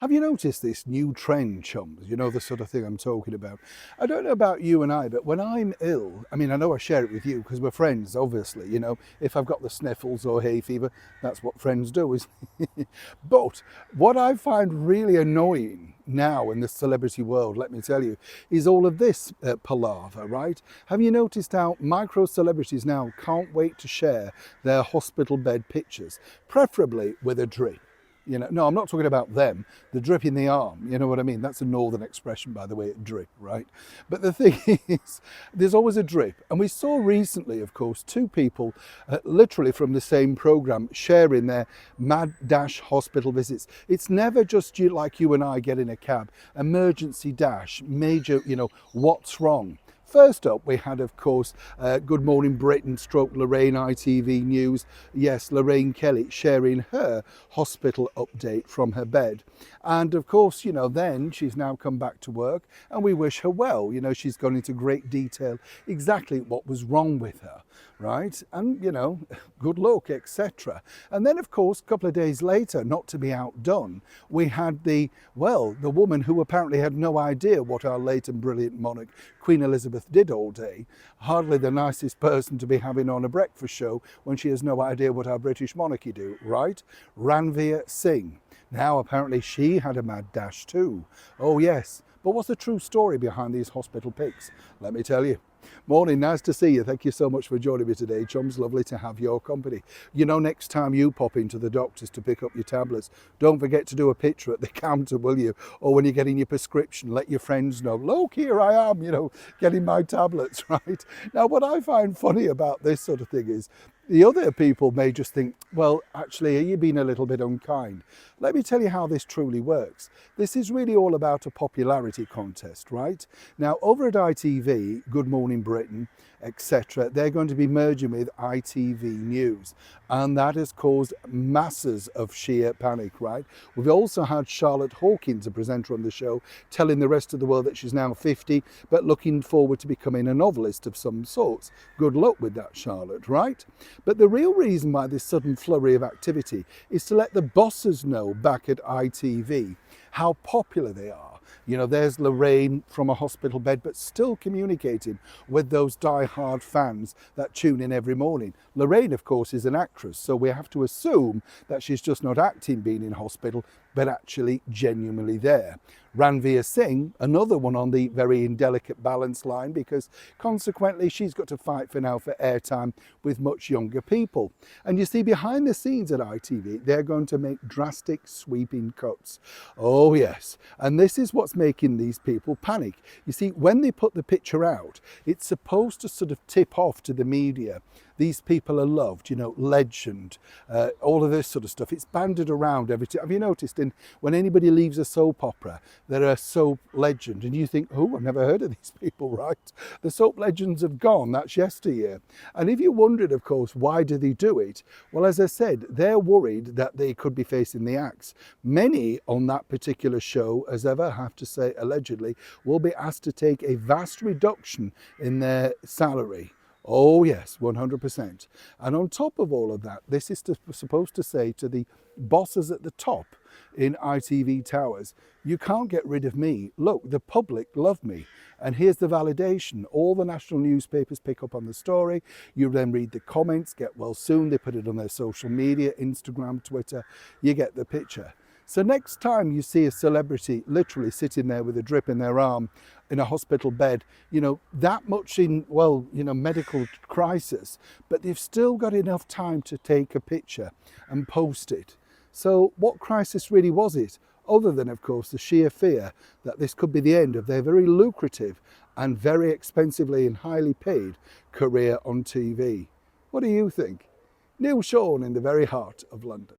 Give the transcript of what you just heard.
Have you noticed this new trend, chums? You know, the sort of thing I'm talking about. I don't know about you and I, but when I'm ill, I mean, I know I share it with you because we're friends, obviously. You know, if I've got the sniffles or hay fever, that's what friends do, isn't it? But what I find really annoying now in the celebrity world, let me tell you, is all of this palaver, right? Have you noticed how micro celebrities now can't wait to share their hospital bed pictures, preferably with a drip? You know, no, I'm not talking about them, the drip in the arm, you know what I mean? That's a northern expression, by the way, drip, right? But the thing is, there's always a drip. And we saw recently, of course, two people literally from the same program sharing their mad dash hospital visits. It's never just you like you and I get in a cab, emergency dash, major, you know, what's wrong? First up, we had, of course, Good Morning Britain stroke Lorraine ITV News. Yes, Lorraine Kelly sharing her hospital update from her bed. And of course, you know, then she's now come back to work and we wish her well. You know, she's gone into great detail exactly what was wrong with her, right? And, you know, good luck, etc. And then, of course, a couple of days later, not to be outdone, we had the woman who apparently had no idea what our late and brilliant monarch, Queen Elizabeth, did all day. Hardly the nicest person to be having on a breakfast show when she has no idea what our British monarchy do, right? Ranveer Singh. Now apparently she had a mad dash too. Oh yes, but what's the true story behind these hospital pics? Let me tell you. Morning, nice to see you. Thank you so much for joining me today, chums. Lovely to have your company. You know, next time you pop into the doctor's to pick up your tablets, don't forget to do a picture at the counter, will you? Or when you're getting your prescription, let your friends know, look, here I am, you know, getting my tablets, right? Now, what I find funny about this sort of thing is the other people may just think, well, actually, are you being a little bit unkind? Let me tell you how this truly works. This is really all about a popularity contest, right? Now, over at ITV, Good Morning Britain, etc., they're going to be merging with ITV News. And that has caused masses of sheer panic, right? We've also had Charlotte Hawkins, a presenter on the show, telling the rest of the world that she's now 50, but looking forward to becoming a novelist of some sorts. Good luck with that, Charlotte, right? But the real reason why this sudden flurry of activity is to let the bosses know back at ITV how popular they are. You know, there's Lorraine from a hospital bed, but still communicating with those die-hard fans that tune in every morning. Lorraine, of course, is an actress, so we have to assume that she's just not acting being in hospital, but actually genuinely there. Ranveer Singh, another one on the very indelicate balance line, because consequently she's got to fight for now for airtime with much younger people. And you see, behind the scenes at ITV, they're going to make drastic sweeping cuts. Oh yes, and this is what's making these people panic. You see, when they put the picture out, it's supposed to sort of tip off to the media. These people are loved, you know, legend, all of this sort of stuff. It's banded around every time. Have you noticed when anybody leaves a soap opera, they're a soap legend, and you think, oh, I've never heard of these people, right? The soap legends have gone, that's yesteryear. And if you wondered, of course, why do they do it? Well, as I said, they're worried that they could be facing the axe. Many on that particular show, as ever, have to say allegedly, will be asked to take a vast reduction in their salary. Oh yes, 100%. And on top of all of that, this is supposed to say to the bosses at the top in ITV Towers, you can't get rid of me. Look, the public love me. And here's the validation. All the national newspapers pick up on the story. You then read the comments, get well soon. They put it on their social media, Instagram, Twitter. You get the picture. So next time you see a celebrity literally sitting there with a drip in their arm in a hospital bed, you know, that much in, well, you know, medical crisis, but they've still got enough time to take a picture and post it. So what crisis really was it? Other than, of course, the sheer fear that this could be the end of their very lucrative and very expensively and highly paid career on TV. What do you think? Neil Sean in the very heart of London.